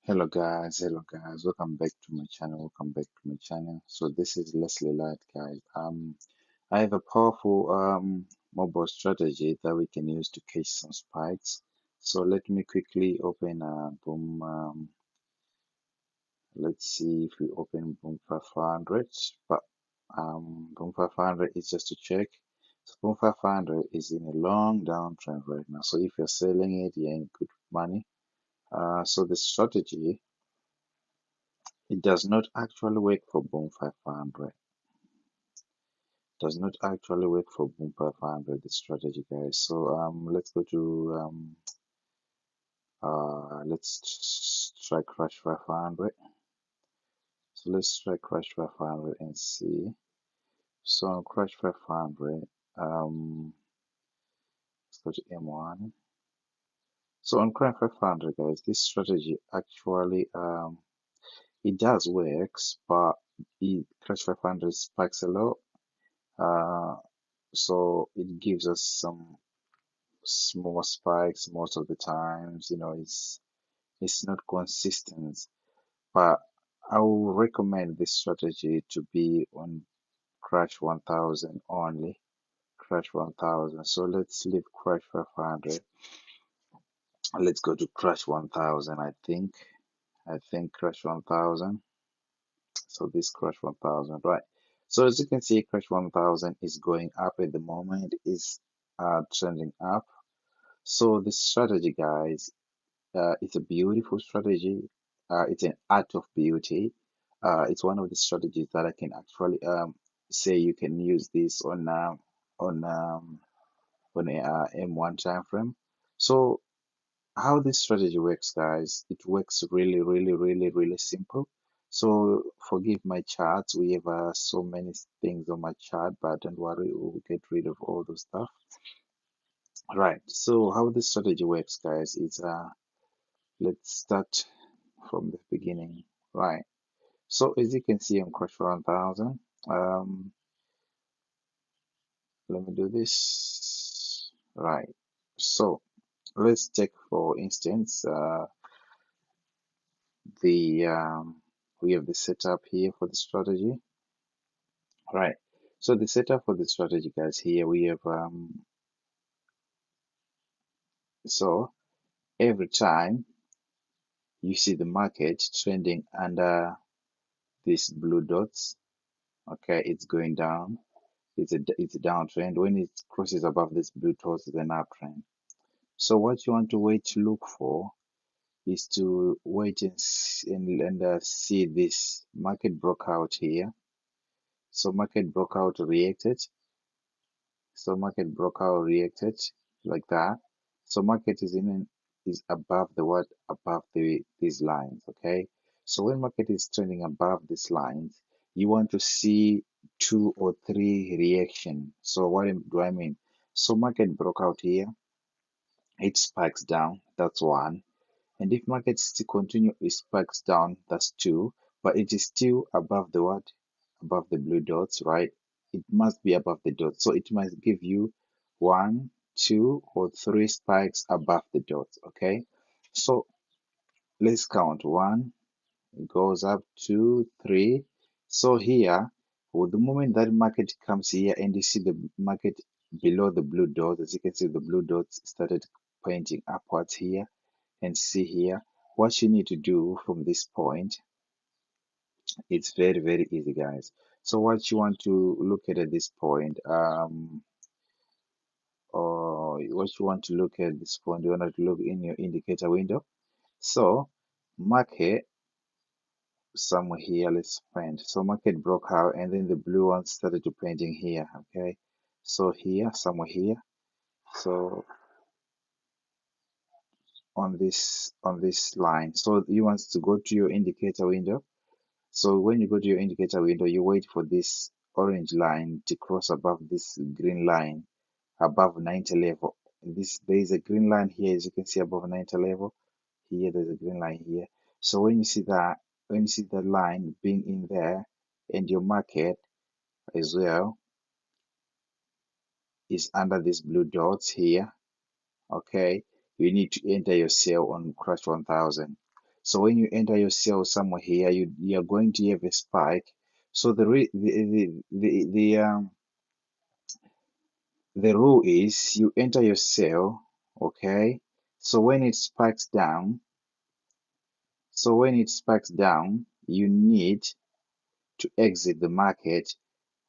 Hello guys, welcome back to my channel, So this is Leslie Light, guys. I have a powerful mobile strategy that we can use to catch some spikes. So let me quickly open Boom. Let's see if we open Boom 500. But Boom 500 is just to check. So Boom 500 is in a long downtrend right now. So if you're selling it, you're in good money. So the strategy, it does not actually work for Boom 500. Does not actually work for Boom 500, the strategy, guys. So let's go to let's try Crash 500. So let's try Crash 500 and see. So on Crash 500, let's go to M1. So on Crash 500, guys, this strategy actually it does works, but Crash 500 spikes a lot. Uh, so it gives us some small spikes most of the times. It's not consistent, but I will recommend this strategy to be on Crash 1000 only. Crash 1000. So let's leave Crash 500. Let's go to Crash 1000. I think Crash 1000. So this Crash 1000, right? So as you can see, Crash 1000 is going up at the moment. Is trending up. So the strategy, guys, it's a beautiful strategy. It's an art of beauty. It's one of the strategies that I can actually say you can use this on um, on a M1 time frame. So how this strategy works, guys, it works really simple. So forgive my charts. We have so many things on my chart, but don't worry, we'll get rid of all those stuff. Right. So how this strategy works, guys, is let's start from the beginning. Right. So as you can see on Crush 1000, um, let me do this. Right. So let's take for instance the we have the setup here for the strategy. Right. So the setup for the strategy, guys, here we have so every time you see the market trending under these blue dots, okay, it's going down. It's a downtrend. When it crosses above this blue dots, it's an uptrend. So what you want to wait to look for is to wait and see this market broke out here. So market broke out, reacted. So market broke out, reacted like that. So market is above the what? Above these lines, okay? So when market is trending above these lines, you want to see two or three reaction. So what do I mean? So market broke out here, it spikes down, that's one. And if market still continue, it spikes down, that's two. But it is still above the what? Above the blue dots, right? It must be above the dots. So it must give you one, two, or three spikes above the dots, okay? So let's count. One, it goes up, two, three. So here, with the moment that market comes here and you see the market below the blue dots, as you can see, the blue dots started pointing upwards here, and see here what you need to do from this point. It's very easy, guys. So what you want to look at this point, or what you want to look at this point, you want to look in your indicator window. So market somewhere here, let's find. So market broke out and then the blue one started to painting here, okay? So here, somewhere here. So on this line. So you want to go to your indicator window. So when you go to your indicator window, you wait for this orange line to cross above this green line, above 90 level. There is a green line here, as you can see, above 90 level. Here, there's a green line here. So when you see the line being in there, and your market as well is under these blue dots here, okay, you need to enter your sale on Crash 1000. So when you enter your sell somewhere here, you're going to have a spike. So the rule is you enter your sell, okay? So when it spikes down, you need to exit the market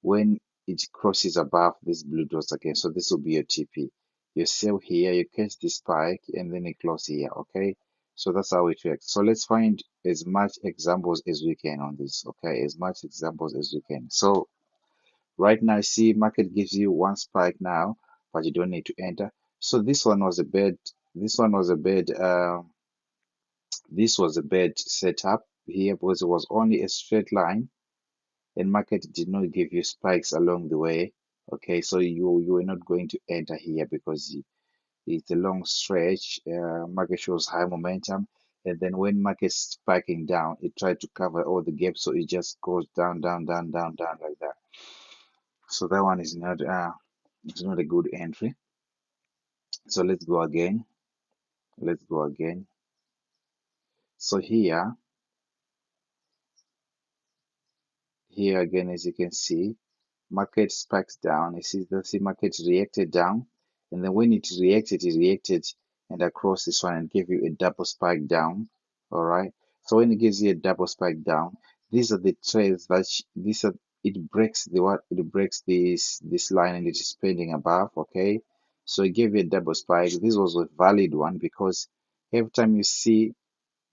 when it crosses above these blue dots again. So this will be your TP. You sell here, you catch the spike, and then you close here, okay? So that's how it works. So let's find as much examples as we can on this, okay? As much examples as we can. So right now, see, market gives you one spike now, but you don't need to enter. So this one was a bad, this one was a bad, this was a bad setup here because it was only a straight line and market did not give you spikes along the way. Okay, so you are not going to enter here because it's a long stretch. Market shows high momentum, and then when market's spiking down, it tried to cover all the gaps, so it just goes down, down, down, down, down like that. So that one is not it's not a good entry. So let's go again. Let's go again. So here again, as you can see, market spikes down. You see the market reacted down, and then when it reacted and across this one and gave you a double spike down. All right. So when it gives you a double spike down, these are the trades that these are it breaks the what it breaks this line and it is pending above. Okay. So it gave you a double spike. This was a valid one because every time you see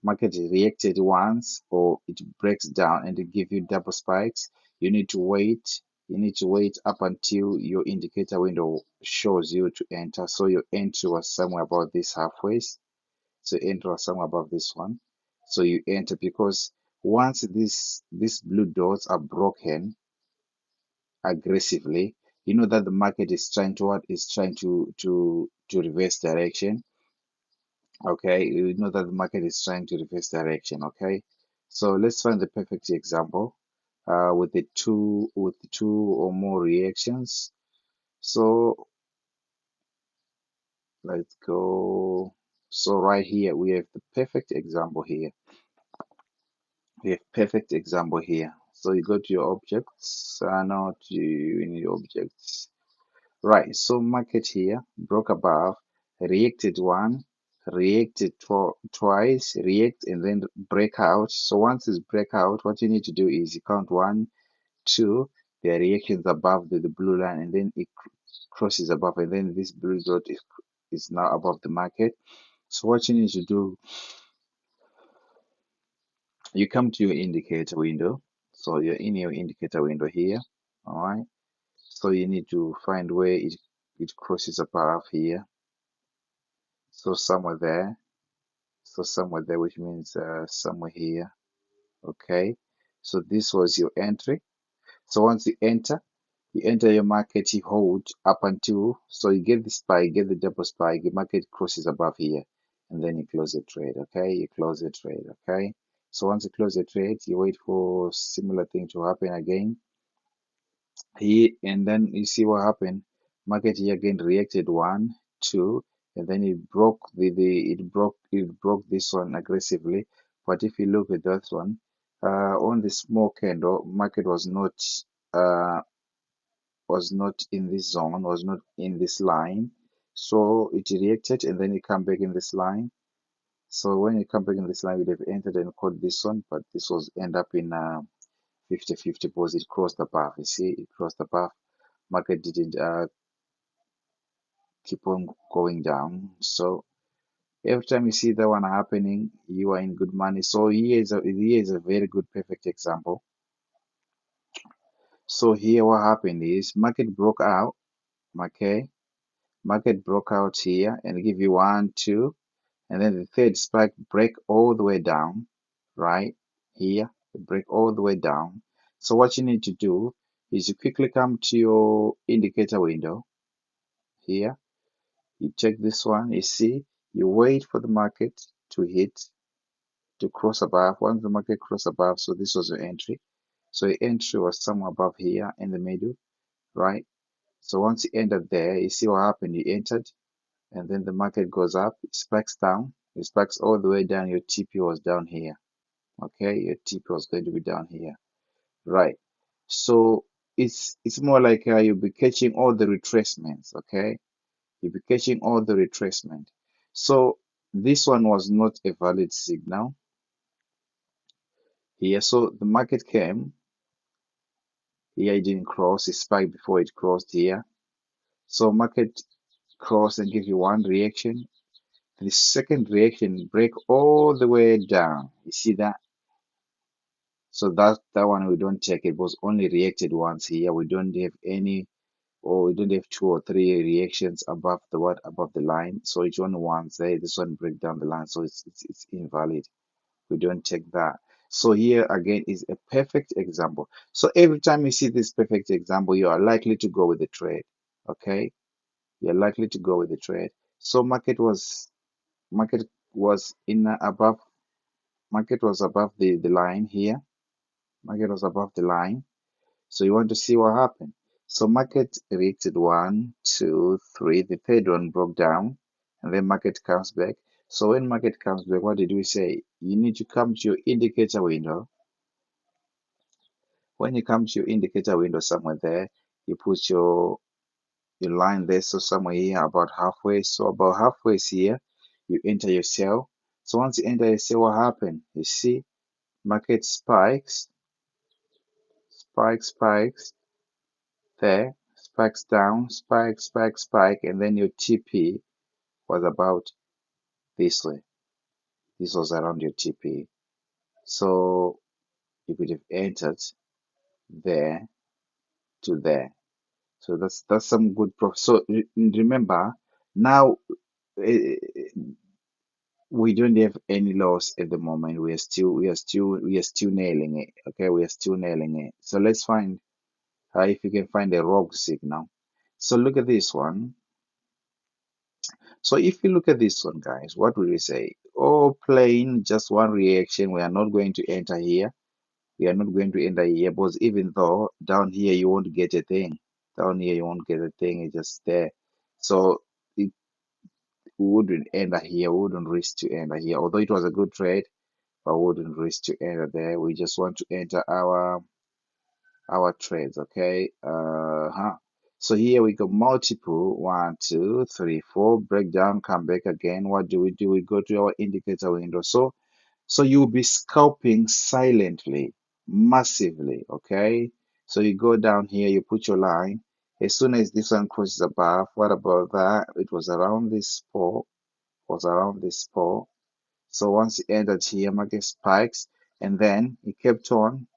market reacted once or it breaks down and it give you double spikes, you need to wait. You need to wait up until your indicator window shows you to enter. So your entry was somewhere about this halfway. So entry was somewhere above this one. So you enter because once these blue dots are broken aggressively, you know that the market is trying to what is trying to reverse direction. Okay, you know that the market is trying to reverse direction. Okay, so let's find the perfect example with two or more reactions. So let's go. So right here we have the perfect example here. We have perfect example here. So you go to your objects. Not you need objects. Right, so market here broke above, reacted one, reacted twice, react and then break out. So once it's break out, what you need to do is you count one, two, the reactions above the blue line, and then it crosses above, and then this blue dot is now above the market. So what you need to do, you come to your indicator window. So you're in your indicator window here. All right. So you need to find where it crosses above here. So somewhere there. So somewhere there, which means somewhere here. Okay. So this was your entry. So once you enter your market, you hold up until, so you get the spike, you get the double spike, the market crosses above here, and then you close the trade. Okay. You close the trade. Okay. So once you close the trade, you wait for similar thing to happen again. He and then you see what happened. Market here again reacted one, two, and then it broke it broke this one aggressively. But if you look at that one, on the small candle, market uh was not in this zone, was not in this line. So it reacted and then it come back in this line. So when it come back in this line, we'd have entered and caught this one, but this was end up in 50-50 because it crossed the path. You see, it crossed the path. Market didn't keep on going down. So every time you see that one happening, you are in good money. So here is a very good perfect example. So here what happened is market broke out, okay? Market broke out here and give you one, two, and then the third spike break all the way down, right? Here, break all the way down. So what you need to do is you quickly come to your indicator window here. You check this one, you see, you wait for the market to hit, to cross above. Once the market cross above, so this was your entry. So your entry was somewhere above here in the middle, right? So once you entered there, you see what happened. You entered, and then the market goes up, it spikes down. It spikes all the way down. Your TP was down here. Okay, your TP was going to be down here. Right. So it's more like you'll be catching all the retracements. Okay, you'll be catching all the retracement. So this one was not a valid signal here. So the market came here, it didn't cross, it spiked before it crossed here. So market cross and give you one reaction. The second reaction break all the way down. You see that? So that one we don't check. It was only reacted once here. We don't have any, or we don't have two or three reactions above the what above the line. So it's only once there. This one break down the line, so it's invalid. We don't check that. So here again is a perfect example. So every time you see this perfect example, you are likely to go with the trade. Okay, you're likely to go with the trade. So market was in above market was above the line here. Market was above the line. So you want to see what happened. So market reacted one, two, three. The third one broke down, and then market comes back. So when market comes back, what did we say? You need to come to your indicator window. When you come to your indicator window somewhere there, you put your line there. So somewhere here, about halfway. So about halfway here, you enter your sell. So once you enter your sell, what happened? You see, market spikes there, spikes down, spike, and then your TP was about this way. This was around your TP. So you could have entered there to there. So that's some good profit. So remember, now eh, we don't have any loss at the moment. We are still nailing it. Okay, we are still nailing it. So let's find if you can find a rogue signal. So look at this one. So if you look at this one, guys, what will we say? Oh, plain, just one reaction. We are not going to enter here. We are not going to enter here, because even though down here you won't get a thing. Down here you won't get a thing. It's just there. So it wouldn't enter here. We wouldn't risk to enter here. Although it was a good trade, but we wouldn't risk to enter there. We just want to enter our trades. Okay. So here we got multiple, one, two, three, four, breakdown, come back again. What do? We go to our indicator window. So you'll be scalping silently, massively. Okay. So you go down here, you put your line. As soon as this one crosses above, what about that? It was around this spot, was around this spot. So once it entered here, market spikes, and then it kept on,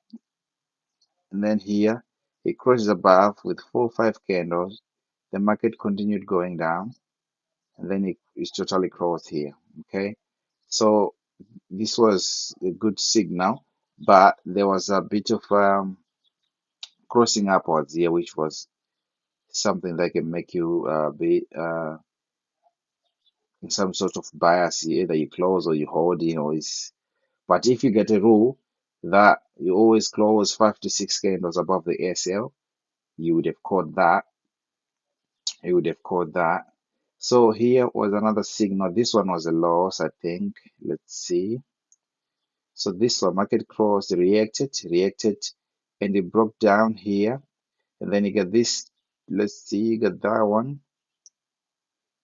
and then here it crosses above with 4 5 candles. The market continued going down, and then it's totally closed here. Okay, so this was a good signal, but there was a bit of crossing upwards here, which was something that can make you be in some sort of bias here. Either you close or you hold in, or it's. But if you get a rule that you always close 5 to 6 candles above the SL, you would have caught that. You would have caught that. So here was another signal. This one was a loss, I think. Let's see. So this one, market crossed, reacted, and it broke down here. And then you get this. Let's see, you got that one.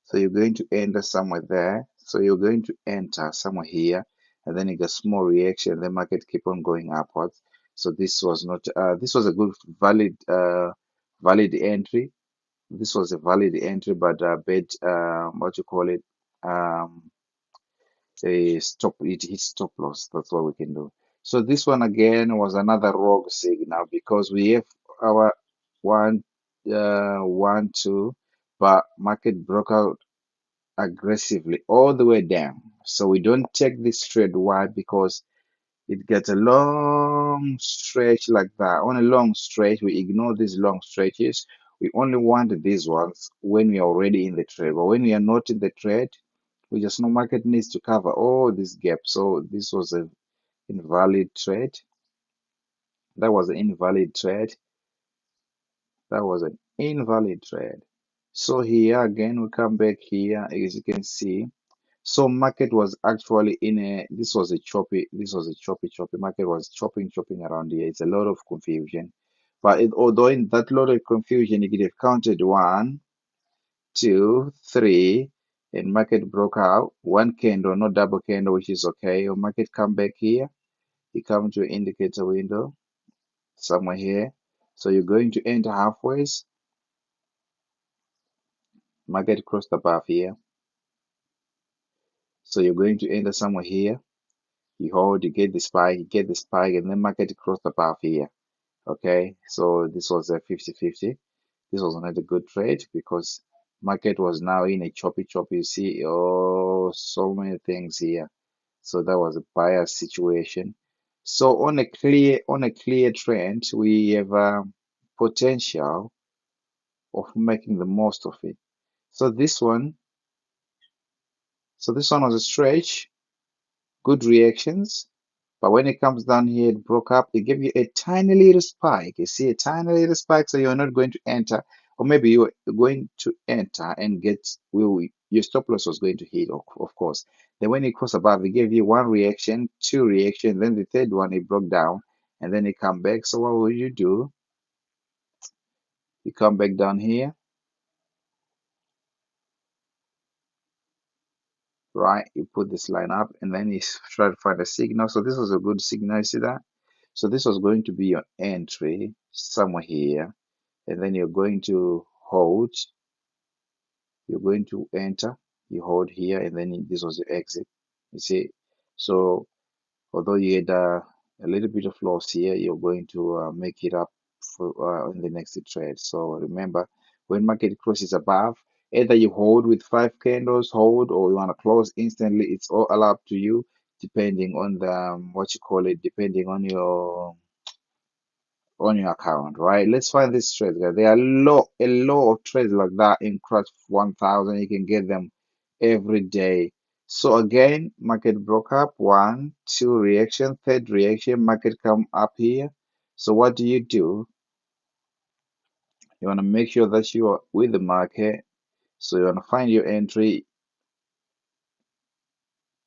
So you're going to enter somewhere there. So you're going to enter somewhere here, and then you get small reaction. The market keep on going upwards. So this was not. This was a good valid entry. This was a valid entry, but bad. What you call it? Um, a stop. It hit stop loss. That's what we can do. So this one again was another rogue signal, because we have our one, one, two, but market broke out aggressively all the way down. So we don't take this trade. Why? Because it gets a long stretch like that. On a long stretch, we ignore these long stretches. We only want these ones when we are already in the trade. But when we are not in the trade, we just know market needs to cover all these gaps. So this was an invalid trade. That was an invalid trade. That was an invalid trade. So here again, we come back here, as you can see. So market was actually in a, this was a choppy market, was chopping around here. It's a lot of confusion. But although in that lot of confusion, you could have counted one, two, three, and market broke out. One candle, not double candle, which is okay. Or market come back here. You come to indicator window somewhere here. So you're going to enter halfways. Market crossed above here. So you're going to enter somewhere here. You hold, you get the spike, and then market crossed above here. Okay, so this was a 50-50. This was not a good trade because market was now in a choppy. You see, oh, so many things here. So that was a bias situation. So on a clear trend, we have potential of making the most of it. So this one was a stretch, good reactions. But when it comes down here, it broke up. It gave you a tiny little spike. You see a tiny little spike, so you're not going to enter, or maybe you're going to enter and get, well, your stop loss was going to hit, of course. Then when it crossed above, it gave you one reaction, two reaction, then the third one it broke down, and then it come back. So what will you do? You come back down here, right? You put this line up, and then you try to find a signal. So this was a good signal. You see that? So this was going to be your entry somewhere here, and then you're going to hold, you're going to enter, you hold here, and then this was your exit. You see, so although you had a little bit of loss here, you're going to make it up for in the next trade. So remember, when market crosses above, either you hold with 5 candles, hold, or you want to close instantly. It's all up to you, depending on the what you call it, depending on your account, right? Let's find this trade, guys. There are a lot of trades like that in Crush 1000. You can get them every day. So again, market broke up, one, two reaction, third reaction, market come up here. So what do? You want to make sure that you are with the market. So you want to find your entry,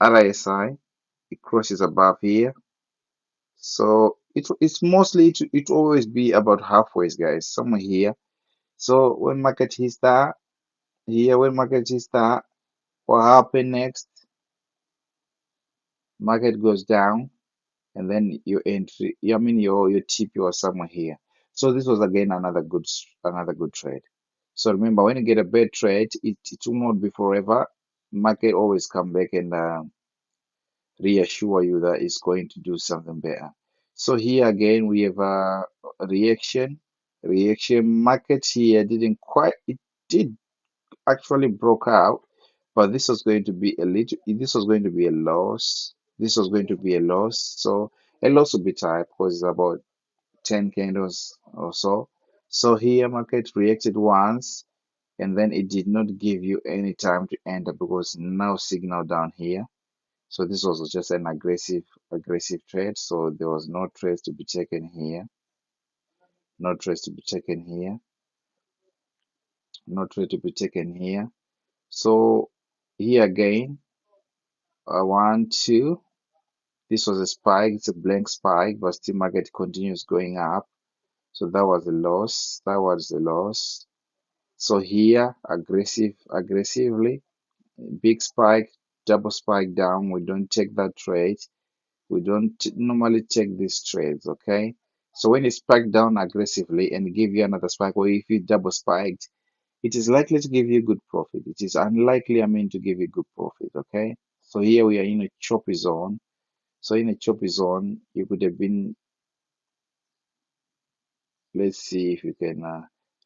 RSI. It crosses above here. So it's mostly it always be about halfway, guys, somewhere here. So when market hits that, here when market hits that, what happen next? Market goes down, and then your entry, I mean your TP was somewhere here. So this was again another good trade. So remember, when you get a bad trade, it will not be forever. Market always come back and reassure you that it's going to do something better. So here again we have a reaction. Market here didn't quite, it did actually broke out, but this was going to be a loss. This was going to be a loss. So a loss would be tight because it's about 10 candles or so. So here market reacted once, and then it did not give you any time to enter because no signal down here. So this was just an aggressive trade. So there was no trades to be taken here. No trades to be taken here. No trade to be taken here. So here again, one, two. This was a spike. It's a blank spike, but still market continues going up. So that was a loss. That was a loss. So here, aggressively, big spike, double spike down. We don't take that trade. We don't normally take these trades, okay? So when it spiked down aggressively and give you another spike, or if you double spiked, it is likely to give you good profit. It is unlikely, to give you good profit, okay? So here we are in a choppy zone. So in a choppy zone, you could have been, let's see if you can,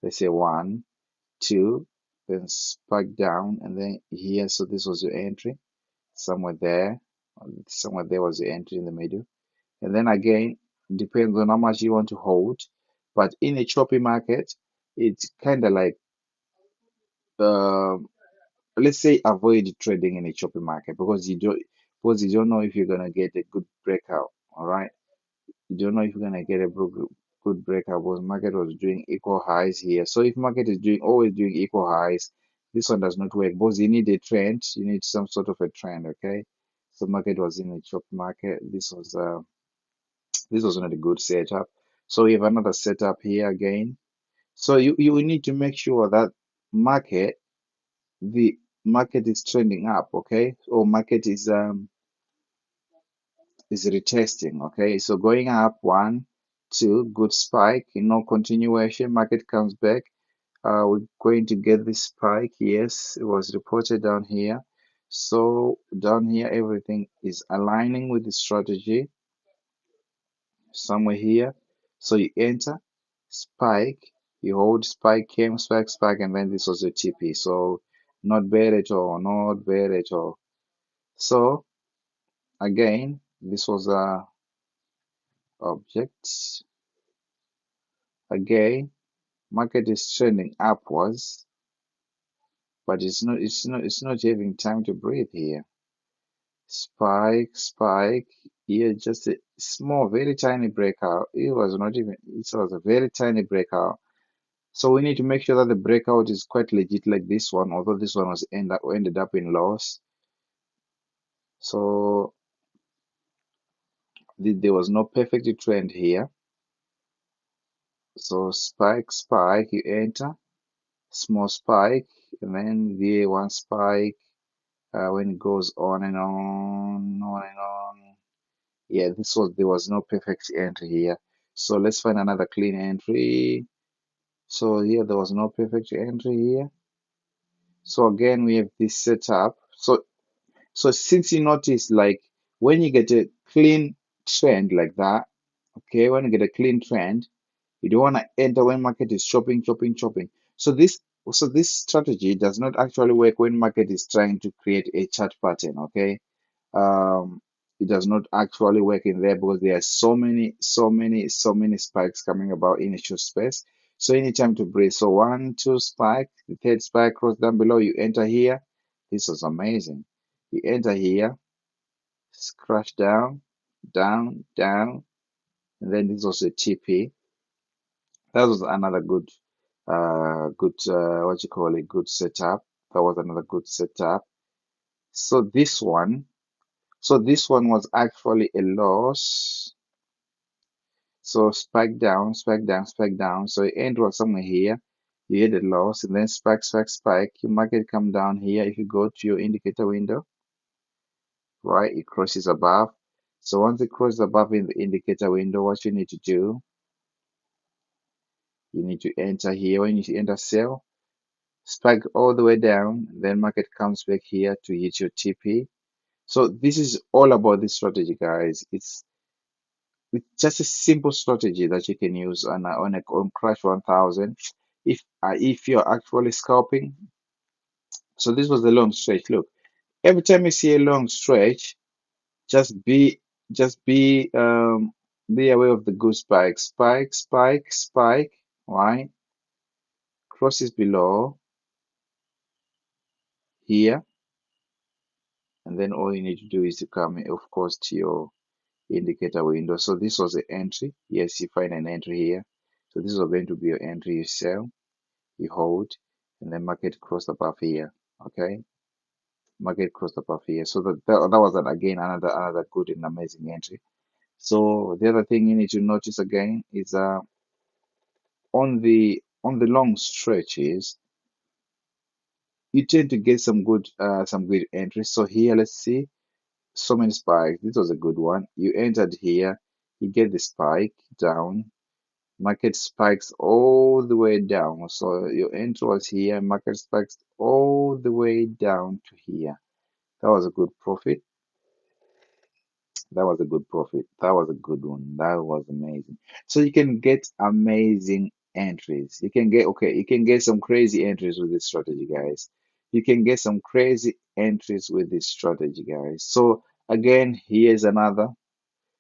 let's say one, two, then spike down, and then here, so this was your entry, somewhere there, was your entry in the middle. And then again, depends on how much you want to hold. But in a choppy market, it's kind of like, um let's say avoid trading in a choppy market because you don't know if you're gonna get a good breakout. All right, you don't know if you're gonna get a good breakout because market was doing equal highs here. So if market is doing always doing equal highs, This one does not work because you need a trend. You need some sort of a trend. Okay, so market was in a chop market. This was not a good setup. So we have another setup here again. So you will need to make sure that market the market is trending up. Okay, or market is retesting. Okay, so going up, one, two, good spike, continuation, market comes back. We're going to get this spike. Yes, it was reported down here. So down here, everything is aligning with the strategy somewhere here. So you enter, spike, you hold, spike came, spike, spike, and then this was a TP. So not bad at all, not bad at all. So again, this was a object. Again, market is trending upwards, but it's not having time to breathe here. Spike, spike. Here, just a small, very tiny breakout. It was not even, it was a very tiny breakout. So we need to make sure that the breakout is quite legit like this one, although this one was ended up in loss. So there was no perfect trend here. So spike, spike, you enter, small spike, and then the one spike when it goes on and on and on. Yeah, there was no perfect entry here. So let's find another clean entry. So here there was no perfect entry here. So again we have this setup. So since you notice, like when you get a clean trend like that, okay, when you get a clean trend, you don't want to enter when market is chopping, chopping, chopping. So this strategy does not actually work when market is trying to create a chart pattern, okay? um, it does not actually work in there because there are so many spikes coming about in a short space. So anytime to break. So one, two spike, the third spike cross down below, you enter here. This was amazing. You enter here, crash down, down, down, and then this was a TP. That was another what you call it, good setup. That was another good setup. So this one was actually a loss. So spike down, spike down, spike down. So your end was somewhere here. You hit a loss and then spike, spike, spike. Your market come down here. If you go to your indicator window, right, it crosses above. So once it crosses above in the indicator window, what you need to do, you need to enter here. When you enter sell, spike all the way down, then market comes back here to hit your TP. So this is all about this strategy, guys. It's just a simple strategy that you can use on Crash 1000 if you're actually scalping. So this was a long stretch. Look, every time you see a long stretch, just be aware of the good spike, spike, spike, spike, right? Crosses below here, and then all you need to do is to come, of course, to your indicator window. So this was the entry. Yes, you find an entry here. So this is going to be your entry. You sell, you hold, and then market crossed above here. Okay, market crossed above here. So that was again another good and amazing entry. So the other thing you need to notice again is on the long stretches, you tend to get some good entries. So here, let's see, so many spikes. This was a good one. You entered here, you get the spike down. Market spikes all the way down. So your entry was here, market spikes all the way down to here. That was a good profit. That was a good profit. That was a good one. That was amazing. So you can get amazing entries. You can get some crazy entries with this strategy, guys. You can get some crazy entries with this strategy, guys. So again, here's another.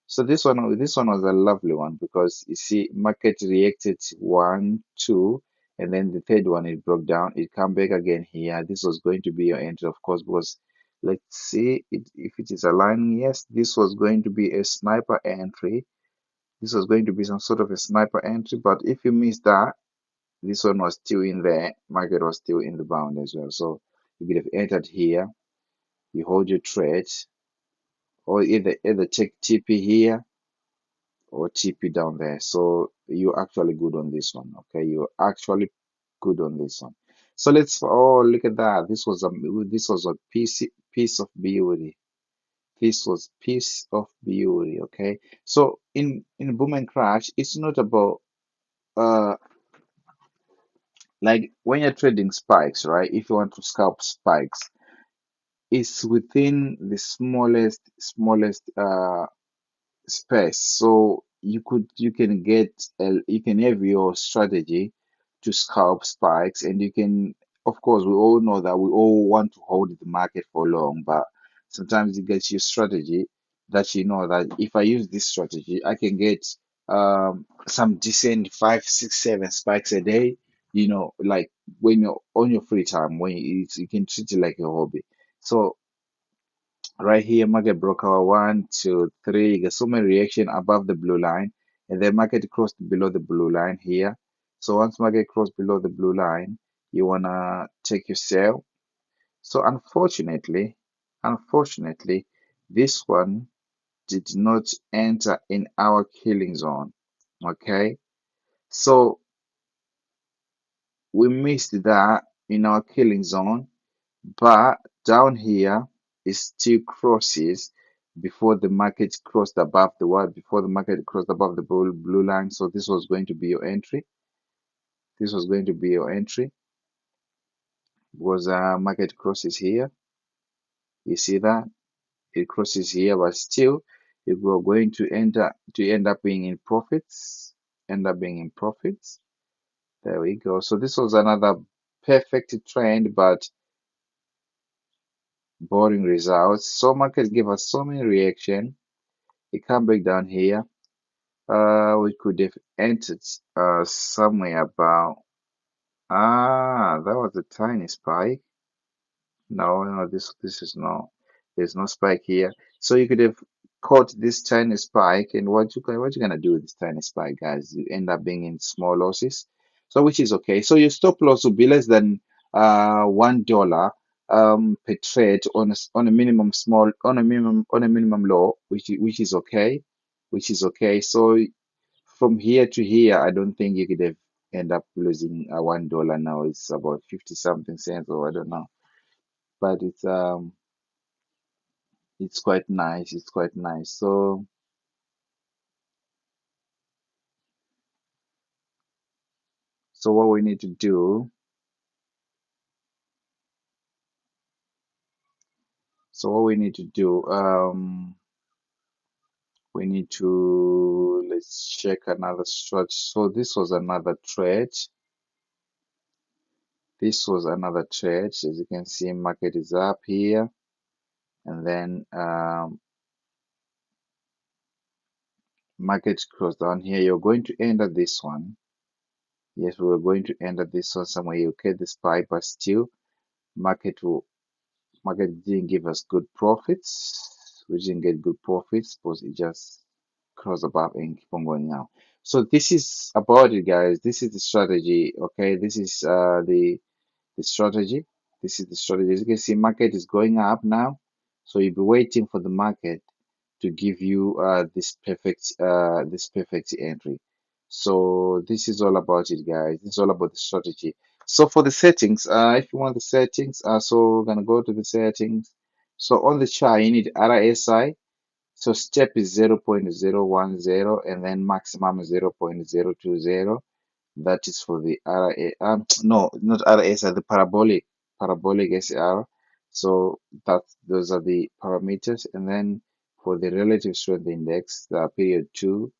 So this one was a lovely one because you see, market reacted one, two, and then the third one it broke down. It come back again here. This was going to be your entry, of course, because let's see if it is aligning. Yes, this was going to be a sniper entry. This was going to be some sort of a sniper entry, but if you miss that, This one was still in there. Market was still in the bound as well. So you could have entered here. You hold your trade, or either take TP here or TP down there. So you're actually good on this one. Okay, you're actually good on this one. So let's look at that. This was a piece of beauty. This was piece of beauty. Okay. So in boom and crash, it's not about uh like when you're trading spikes, right? If you want to scalp spikes, it's within the smallest space. So you can have your strategy to scalp spikes, and you can, of course, we all know that we all want to hold the market for long, but sometimes you get your strategy that you know that if I use this strategy, I can get some decent 5, 6, 7 spikes a day. Like when you're on your free time, you can treat it like a hobby. So right here, market broke our 1, 2, 3. You get so many reaction above the blue line, and then market crossed below the blue line here. So once market crossed below the blue line, you wanna take your sell. So unfortunately, this one did not enter in our killing zone. Okay, so we missed that in our killing zone. But down here, it still crosses before the market crossed above the what? Before the market crossed above the blue line. So this was going to be your entry. This was going to be your entry because market crosses here. You see that it crosses here, but still, if we're going to end up being in profits, end up being in profits. There we go. So this was another perfect trend, but boring results. So market gave us so many reaction. It come back down here. We could have entered somewhere about that was a tiny spike. No, no, this is no. There's no spike here. So you could have caught this tiny spike, and what you gonna do with this tiny spike, guys? You end up being in small losses. So which is okay. So your stop loss will be less than $1 per trade on a minimum low, which is okay, which is okay. So from here to here, I don't think you could have end up losing $1 now. It's about 50 something cents, or I don't know. But it's quite nice. It's quite nice. So what we need to do, so what we need to do, we need to let's check another stretch. So this was another trade. This was another trade. As you can see, market is up here, and then market closed down here. You're going to enter this one. Yes, we're going to enter this one somewhere. You get this spike, but still, market will market didn't give us good profits. We didn't get good profits because it just crossed above and keep on going now. So this is about it, guys. This is the strategy. Okay, this is the strategy. This is the strategy. As you can see, market is going up now. So you'll be waiting for the market to give you this perfect entry. So this is all about it, guys. This is all about the strategy. So for the settings, if you want the settings, so we're gonna go to the settings. So on the chart, you need RSI. So step is 0.010, and then maximum is 0.020. That is for the RA, no, not RSI, the parabolic SR. So those are the parameters. And then for the relative strength index, the period 2,